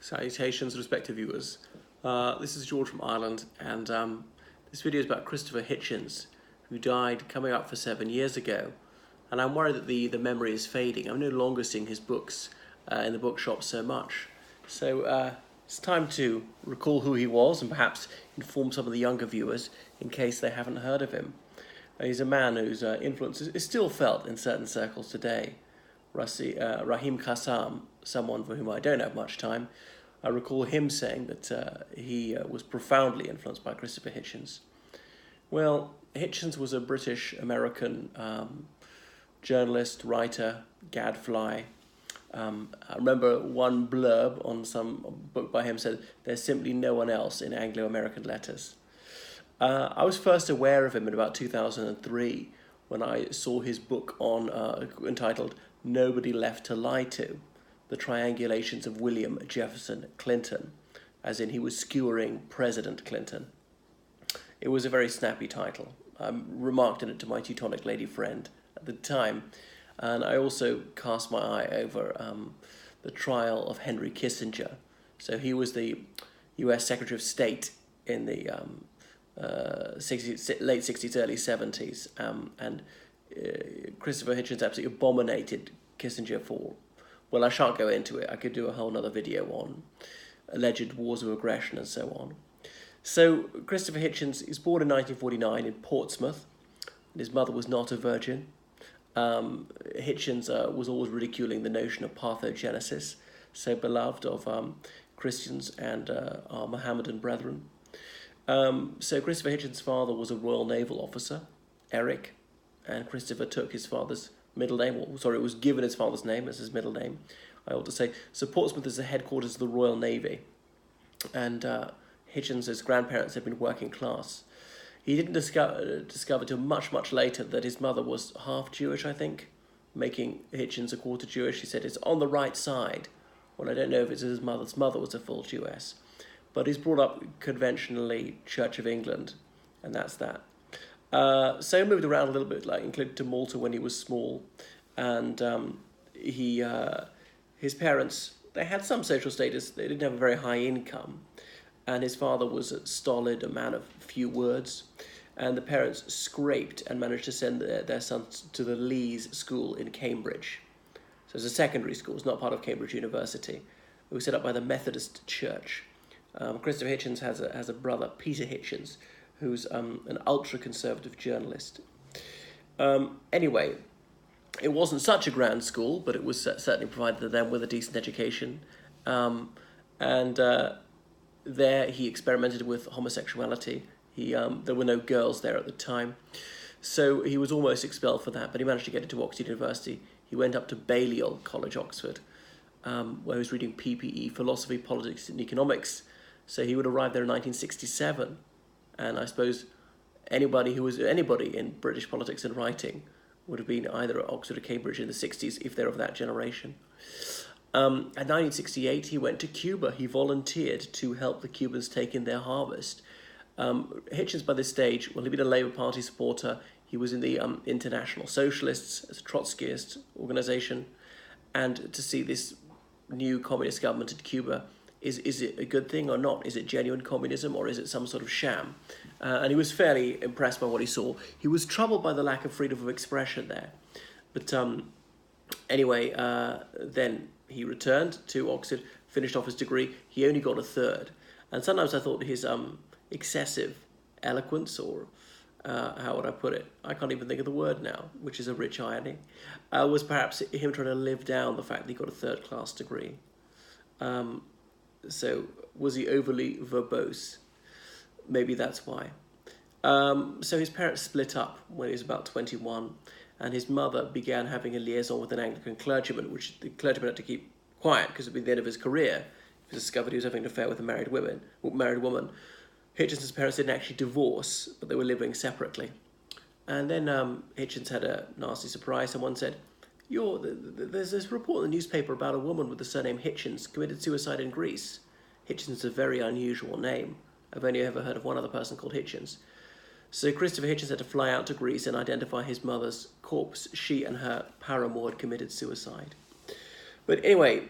Salutations, respective viewers. This is George from Ireland, and this video is about Christopher Hitchens, who died coming up for 7 years ago. And I'm worried that the memory is fading. I'm no longer seeing his books in the bookshop so much. So it's time to recall who he was and perhaps inform some of the younger viewers in case they haven't heard of him. He's a man whose influence is still felt in certain circles today. Rahim Kassam, someone for whom I don't have much time, I recall him saying that he was profoundly influenced by Christopher Hitchens. Well, Hitchens was a British-American journalist, writer, gadfly. I remember one blurb on some book by him said, "There's simply no one else in Anglo-American letters." I was first aware of him in about 2003 when I saw his book on entitled "Nobody Left to Lie To," the triangulations of William Jefferson Clinton, as in he was skewering President Clinton. It was a very snappy title. I remarked on it to my Teutonic lady friend at the time, and I also cast my eye over the trial of Henry Kissinger. So he was the US Secretary of State in the late 60s, early 70s, and Christopher Hitchens absolutely abominated Kissinger for, well, I shan't go into it. I could do a whole other video on alleged wars of aggression and so on. So Christopher Hitchens is born in 1949 in Portsmouth, and his mother was not a virgin. Hitchens was always ridiculing the notion of parthenogenesis, so beloved of Christians and our Mohammedan brethren. So Christopher Hitchens' father was a Royal Naval officer, Eric, and Christopher took his father's middle name, it was given his father's name as his middle name, I ought to say. So Portsmouth is the headquarters of the Royal Navy, and Hitchens' grandparents had been working class. He didn't discover till much, much later that his mother was half Jewish, I think, making Hitchens a quarter Jewish. He said it's on the right side. Well, I don't know if it's his mother's mother was a full Jewess, but he's brought up conventionally Church of England, and that's that. So he moved around a little bit, included to Malta when he was small, and his parents, they had some social status. They didn't have a very high income, and his father was stolid, a man of few words, and the parents scraped and managed to send their sons to the Lees School in Cambridge. So it's a secondary school. It's not part of Cambridge University. It was set up by the Methodist Church. Christopher Hitchens has a brother, Peter Hitchens, who's an ultra-conservative journalist. Anyway, it wasn't such a grand school, but it was certainly provided them with a decent education. And there he experimented with homosexuality. There were no girls there at the time, so he was almost expelled for that, but he managed to get into Oxford University. He went up to Balliol College, Oxford, where he was reading PPE, Philosophy, Politics and Economics. So he would arrive there in 1967. And I suppose anybody in British politics and writing would have been either at Oxford or Cambridge in the 60s, if they're of that generation. In 1968, he went to Cuba. He volunteered to help the Cubans take in their harvest. Hitchens, by this stage, well, he'd been a Labour Party supporter. He was in the International Socialists, as a Trotskyist organisation. And to see this new communist government in Cuba, is it a good thing or not? Is it genuine communism or is it some sort of sham? And he was fairly impressed by what he saw. He was troubled by the lack of freedom of expression there. But anyway, then he returned to Oxford, finished off his degree. He only got a third. And sometimes I thought his excessive eloquence, or how would I put it? I can't even think of the word now, which is a rich irony, was perhaps him trying to live down the fact that he got a third-class degree. So was he overly verbose? Maybe that's why. So his parents split up when he was about 21, and his mother began having a liaison with an Anglican clergyman, which the clergyman had to keep quiet because it would be the end of his career. He discovered he was having an affair with a married woman. Hitchens' parents didn't actually divorce, but they were living separately. And then Hitchens had a nasty surprise. Someone said, there's this report in the newspaper about a woman with the surname Hitchens committed suicide in Greece. Hitchens is a very unusual name. I've only ever heard of one other person called Hitchens. So Christopher Hitchens had to fly out to Greece and identify his mother's corpse. She and her paramour had committed suicide. But anyway,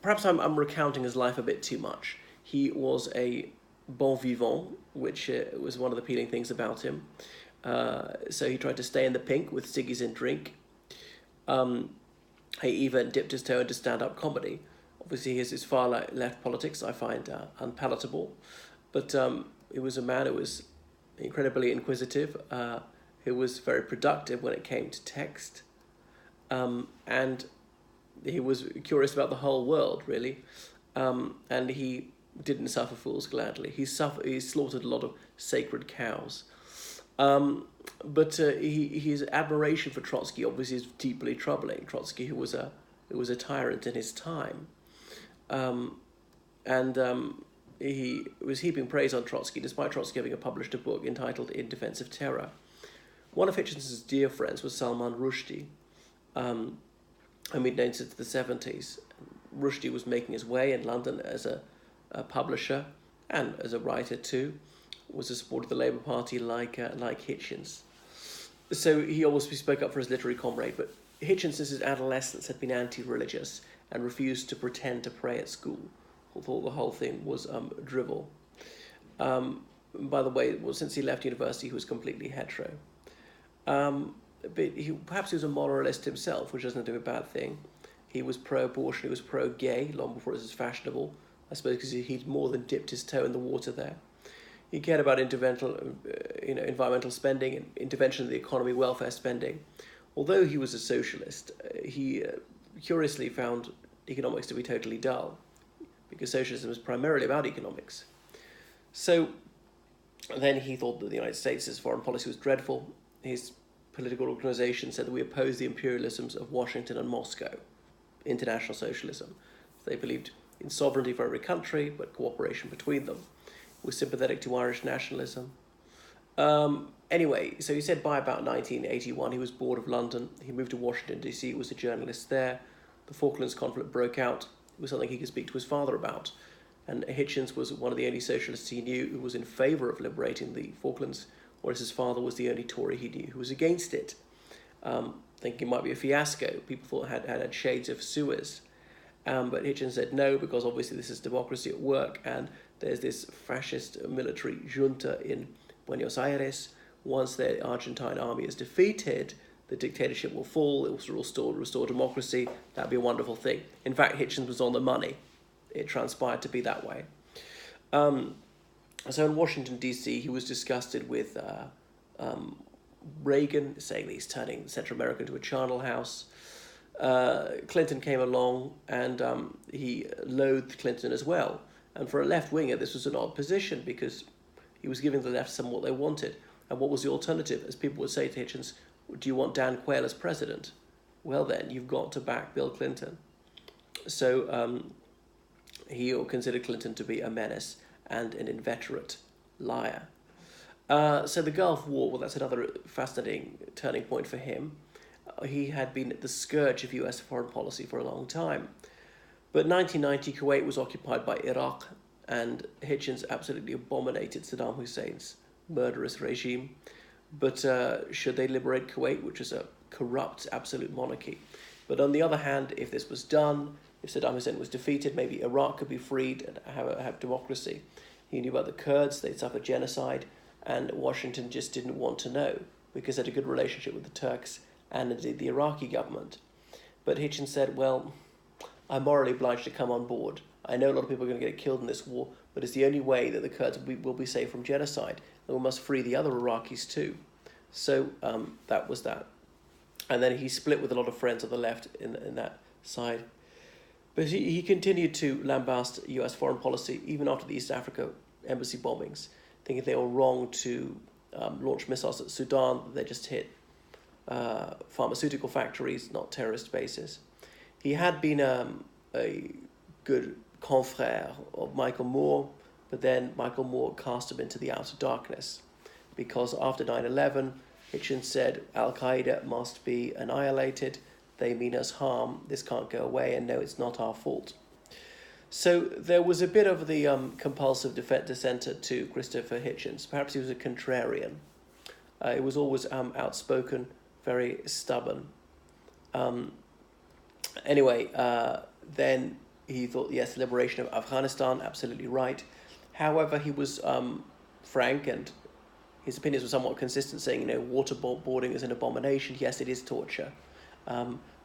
perhaps I'm recounting his life a bit too much. He was a bon vivant, which was one of the appealing things about him. So he tried to stay in the pink with ciggies and drink. He even dipped his toe into stand-up comedy. Obviously, his far left politics I find unpalatable, but he was a man who was incredibly inquisitive, who was very productive when it came to text, and he was curious about the whole world, really, and he didn't suffer fools gladly. He slaughtered a lot of sacred cows. But his admiration for Trotsky obviously is deeply troubling. Trotsky, who was a tyrant in his time, and he was heaping praise on Trotsky, despite Trotsky having published a book entitled "In Defense of Terror." One of Hitchens' dear friends was Salman Rushdie, whom he'd known since the 70s. Rushdie was making his way in London as a publisher and as a writer too. Was a supporter of the Labour Party like Hitchens. So he always spoke up for his literary comrade, but Hitchens, since his adolescence, had been anti-religious and refused to pretend to pray at school. Thought the whole thing was drivel. By the way, since he left university, he was completely hetero. But perhaps he was a moralist himself, which doesn't do a bad thing. He was pro-abortion, he was pro-gay, long before it was fashionable. I suppose because he'd more than dipped his toe in the water there. He cared about environmental spending and intervention in the economy, welfare spending. Although he was a socialist, he curiously found economics to be totally dull, because socialism is primarily about economics. So then he thought that the United States' foreign policy was dreadful. His political organization said that we oppose the imperialisms of Washington and Moscow, international socialism. They believed in sovereignty for every country, but cooperation between them. Was sympathetic to Irish nationalism. Anyway, so he said by about 1981 he was bored of London. He moved to Washington, D.C., was a journalist there. The Falklands conflict broke out. It was something he could speak to his father about. And Hitchens was one of the only socialists he knew who was in favour of liberating the Falklands, whereas his father was the only Tory he knew who was against it. Thinking it might be a fiasco. People thought it had shades of Suez. But Hitchens said no, because obviously this is democracy at work, and there's this fascist military junta in Buenos Aires. Once the Argentine army is defeated, the dictatorship will fall, it will restore democracy. That'd be a wonderful thing. In fact, Hitchens was on the money. It transpired to be that way. So in Washington, D.C., he was disgusted with Reagan, saying that he's turning Central America into a charnel house. Clinton came along, and he loathed Clinton as well. And for a left-winger, this was an odd position, because he was giving the left some what they wanted. And what was the alternative? As people would say to Hitchens, do you want Dan Quayle as president? Well then, you've got to back Bill Clinton. So he considered Clinton to be a menace and an inveterate liar. So the Gulf War, well, that's another fascinating turning point for him. He had been the scourge of US foreign policy for a long time. But 1990, Kuwait was occupied by Iraq, and Hitchens absolutely abominated Saddam Hussein's murderous regime. But should they liberate Kuwait, which is a corrupt absolute monarchy? But on the other hand, if this was done, if Saddam Hussein was defeated, maybe Iraq could be freed and have democracy. He knew about the Kurds, they'd suffered genocide, and Washington just didn't want to know, because they had a good relationship with the Turks and indeed the Iraqi government. But Hitchens said, well, I'm morally obliged to come on board. I know a lot of people are going to get killed in this war, but it's the only way that the Kurds will be safe from genocide, and we must free the other Iraqis too. So that was that. And then he split with a lot of friends on the left in that side. But he continued to lambast US foreign policy even after the East Africa embassy bombings, thinking they were wrong to launch missiles at Sudan. They just hit pharmaceutical factories, not terrorist bases. He had been a good confrère of Michael Moore, but then Michael Moore cast him into the outer darkness, because after 9/11, Hitchens said Al-Qaeda must be annihilated, they mean us harm, this can't go away, and no, it's not our fault. So there was a bit of the compulsive dissenter to Christopher Hitchens. Perhaps he was a contrarian. He was always outspoken, very stubborn. Anyway, then he thought, yes, the liberation of Afghanistan, absolutely right. However, he was frank, and his opinions were somewhat consistent, saying, waterboarding is an abomination. Yes, it is torture,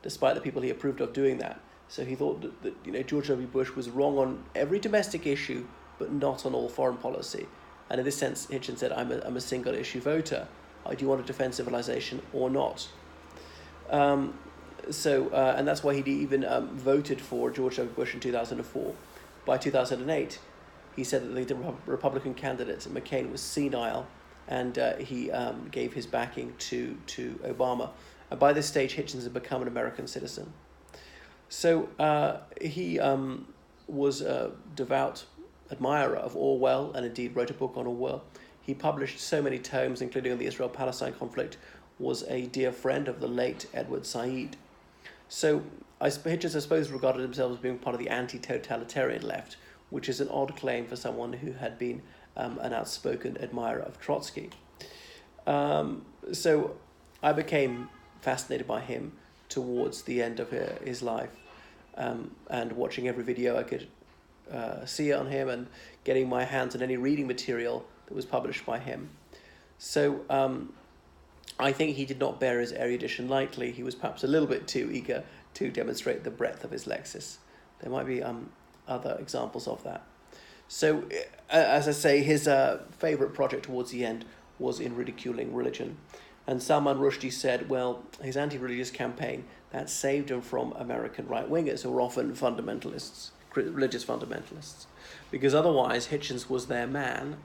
despite the people he approved of doing that. So he thought that George W. Bush was wrong on every domestic issue, but not on all foreign policy. And in this sense, Hitchens said, I'm a single issue voter. Do you want to defend civilization or not? And that's why he even voted for George W. Bush in 2004. By 2008, he said that the Republican candidate, McCain, was senile, and he gave his backing to Obama. And by this stage, Hitchens had become an American citizen. So he was a devout admirer of Orwell, and indeed wrote a book on Orwell. He published so many tomes, including on the Israel-Palestine conflict, was a dear friend of the late Edward Said. So Hitchens, I suppose, regarded himself as being part of the anti-totalitarian left, which is an odd claim for someone who had been an outspoken admirer of Trotsky. So I became fascinated by him towards the end of his life, and watching every video I could see on him, and getting my hands on any reading material that was published by him. So I think he did not bear his erudition lightly. He was perhaps a little bit too eager to demonstrate the breadth of his lexis. There might be other examples of that. So, as I say, his favourite project towards the end was in ridiculing religion. And Salman Rushdie said, well, his anti-religious campaign, that saved him from American right-wingers who were often fundamentalists, religious fundamentalists. Because otherwise, Hitchens was their man,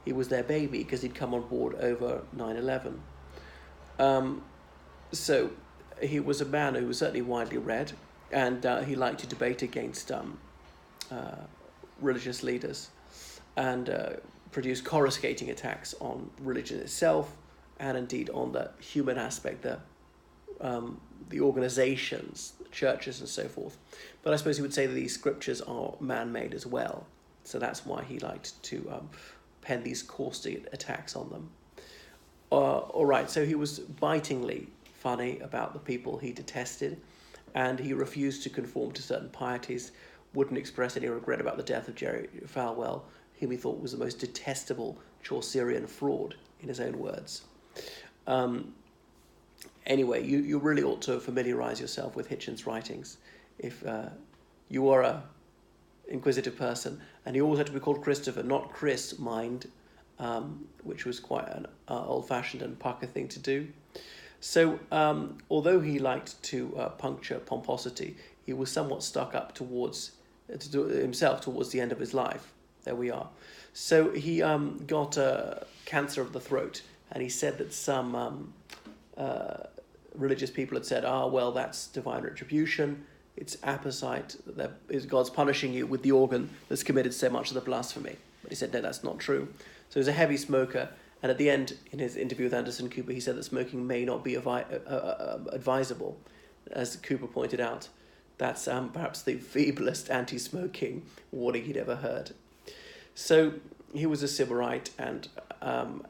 he was their baby, because he'd come on board over 9/11. So he was a man who was certainly widely read, and he liked to debate against religious leaders, and produce coruscating attacks on religion itself, and indeed on the human aspect, the organizations, churches, and so forth. But I suppose he would say that these scriptures are man-made as well, so that's why he liked to pen these caustic attacks on them. All right, so he was bitingly funny about the people he detested, and he refused to conform to certain pieties, wouldn't express any regret about the death of Jerry Falwell, whom he thought was the most detestable Chaucerian fraud, in his own words. Anyway, you really ought to familiarise yourself with Hitchens' writings if you are a inquisitive person. And he always had to be called Christopher, not Chris, mind, which was quite an old-fashioned and pucker thing to do. So, although he liked to puncture pomposity, he was somewhat stuck up towards the end of his life. There we are. So he got cancer of the throat, and he said that some religious people had said, well, that's divine retribution, it's apposite, that God's punishing you with the organ that's committed so much of the blasphemy. But he said, no, that's not true. So he was a heavy smoker, and at the end, in his interview with Anderson Cooper, he said that smoking may not be advisable. As Cooper pointed out, that's perhaps the feeblest anti-smoking warning he'd ever heard. So he was a Sybarite, and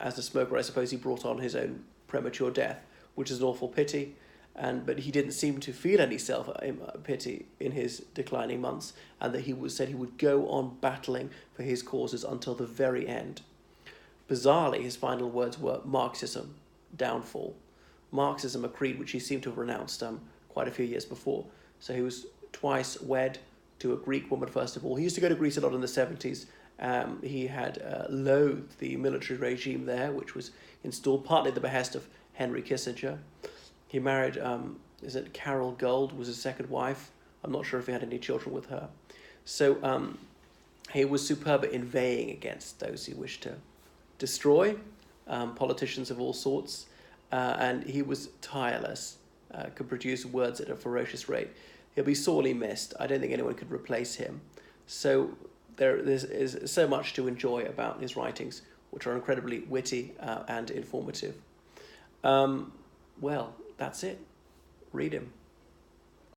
as a smoker, I suppose he brought on his own premature death, which is an awful pity. But he didn't seem to feel any self-pity in his declining months, and that said he would go on battling for his causes until the very end. Bizarrely, his final words were Marxism, downfall. Marxism, a creed which he seemed to have renounced quite a few years before. So he was twice wed to a Greek woman, first of all. He used to go to Greece a lot in the 70s. He had loathed the military regime there, which was installed partly at the behest of Henry Kissinger. He married, Carol Gold was his second wife. I'm not sure if he had any children with her. So he was superb at inveighing against those he wished to destroy, politicians of all sorts, and he was tireless, could produce words at a ferocious rate. He'll be sorely missed. I don't think anyone could replace him. So there is so much to enjoy about his writings, which are incredibly witty and informative. Well, that's it. Read him.